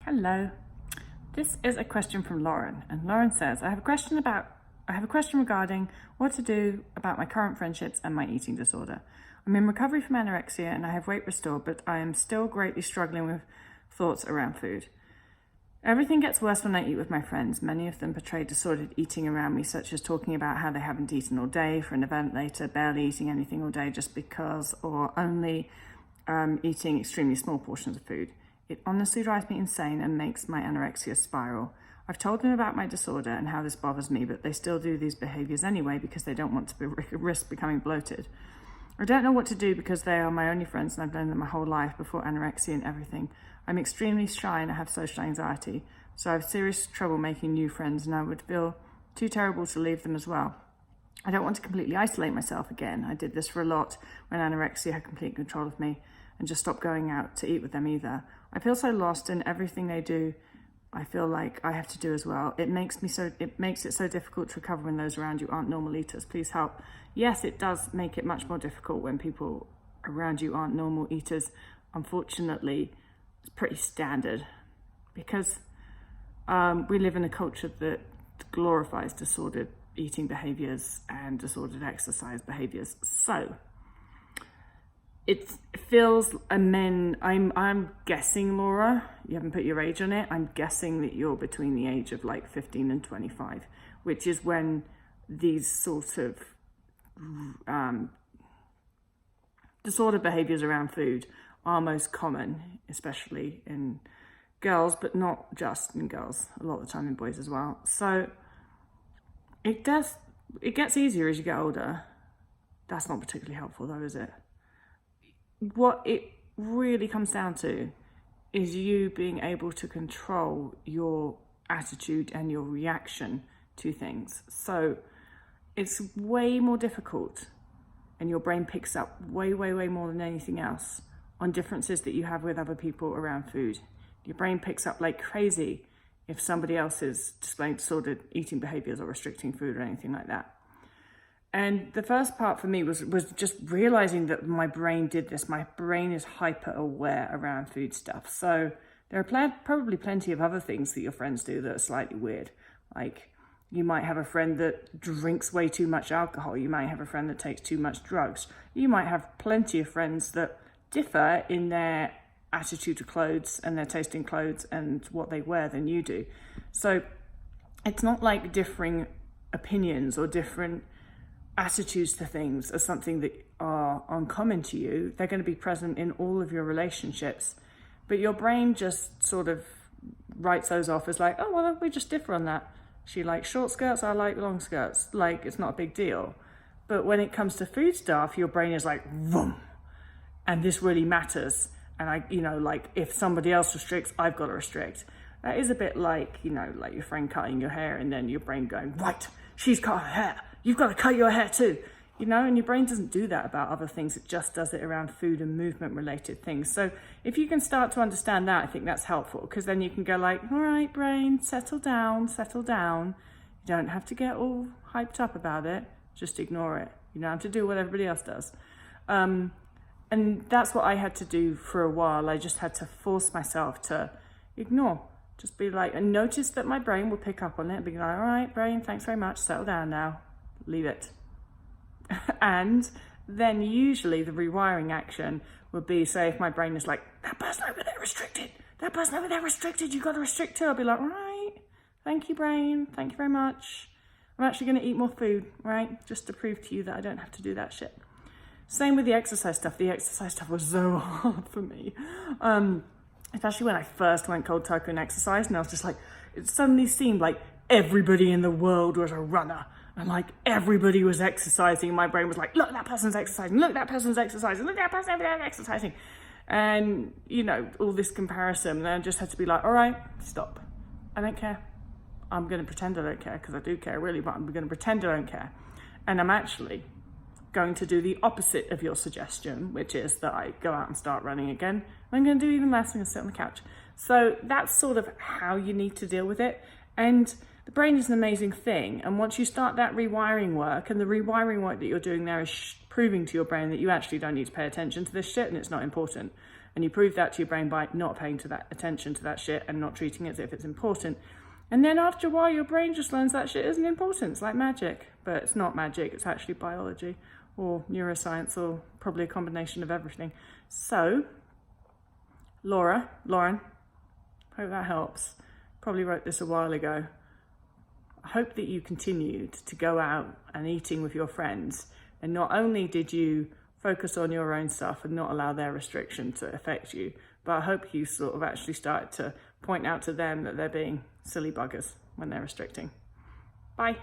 Hello. This is a question from Lauren, and Lauren says, I have a question regarding what to do about my current friendships and my eating disorder. I'm in recovery from anorexia and I have weight restored, but I am still greatly struggling with thoughts around food. Everything gets worse when I eat with my friends. Many of them portray disordered eating around me, such as talking about how they haven't eaten all day for an event later, barely eating anything all day just because, or only eating extremely small portions of food. It honestly drives me insane and makes my anorexia spiral. I've told them about my disorder and how this bothers me, but they still do these behaviors anyway because they don't want to risk becoming bloated. I don't know what to do because they are my only friends and I've known them my whole life before anorexia and everything. I'm extremely shy and I have social anxiety, so I have serious trouble making new friends and I would feel too terrible to leave them as well. I don't want to completely isolate myself again. I did this for a lot when anorexia had complete control of me and just stopped going out to eat with them either. I feel so lost in everything they do. I feel like I have to do as well. It makes it so difficult to recover when those around you aren't normal eaters. Please help. Yes, it does make it much more difficult when people around you aren't normal eaters. Unfortunately, it's pretty standard because we live in a culture that glorifies disordered eating behaviors and disordered exercise behaviors. So it feels, I'm guessing, Laura, you haven't put your age on it. I'm guessing that you're between the age of like 15 and 25, which is when these sort of disordered behaviors around food are most common, especially in girls, but not just in girls, a lot of the time in boys as well. So it gets easier as you get older. That's not particularly helpful though, is it? What it really comes down to is you being able to control your attitude and your reaction to things. So it's way more difficult and your brain picks up way more than anything else on differences that you have with other people around food. Your brain picks up like crazy if somebody else is displaying disordered eating behaviors or restricting food or anything like that. And the first part for me was just realizing that my brain did this. My brain is hyper aware around food stuff. So there are probably plenty of other things that your friends do that are slightly weird. Like you might have a friend that drinks way too much alcohol. You might have a friend that takes too much drugs. You might have plenty of friends that differ in their attitude to clothes and their taste in clothes and what they wear than you do. So it's not like differing opinions or different attitudes to things are something that are uncommon to you. They're going to be present in all of your relationships, but your brain just sort of writes those off as like, oh, well, we just differ on that. She likes short skirts, I like long skirts. Like, it's not a big deal. But when it comes to food stuff, your brain is like, vroom, and this really matters. And like if somebody else restricts, I've got to restrict. That is a bit like, like your friend cutting your hair and then your brain going, right, she's cut her hair. You've got to cut your hair too, and your brain doesn't do that about other things. It just does it around food and movement related things. So if you can start to understand that, I think that's helpful because then you can go like, all right, brain, settle down. You don't have to get all hyped up about it. Just ignore it. You don't have to do what everybody else does. And that's what I had to do for a while. I just had to force myself to ignore. Just be like, and notice that my brain will pick up on it. Be like, all right, brain, thanks very much. Settle down now. Leave it. And then usually the rewiring action would be, say, if my brain is like, that person over there restricted. You got to restrict too. I'll be like, all right, thank you, brain. Thank you very much. I'm actually going to eat more food, right? Just to prove to you that I don't have to do that shit. Same with the exercise stuff. The exercise stuff was so hard for me. Especially when I first went cold turkey and exercise, and I was just like, it suddenly seemed like everybody in the world was a runner. And like everybody was exercising. My brain was like, look, that person's exercising. Look, that person's exercising. Look, that person over there exercising. And, all this comparison. And I just had to be like, all right, stop. I don't care. I'm going to pretend I don't care because I do care really, but I'm going to pretend I don't care. And I'm actually going to do the opposite of your suggestion, which is that I go out and start running again. I'm going to do even less. I'm going to sit on the couch. So that's sort of how you need to deal with it. And the brain is an amazing thing. And once you start that rewiring work, and the rewiring work that you're doing there is proving to your brain that you actually don't need to pay attention to this shit and it's not important. And you prove that to your brain by not paying attention to that shit and not treating it as if it's important. And then after a while, your brain just learns that shit isn't important. It's like magic, but it's not magic. It's actually biology or neuroscience, or probably a combination of everything. So, Lauren, hope that helps. Probably wrote this a while ago. I hope that you continued to go out and eating with your friends, and not only did you focus on your own stuff and not allow their restriction to affect you, but I hope you sort of actually started to point out to them that they're being silly buggers when they're restricting. Bye.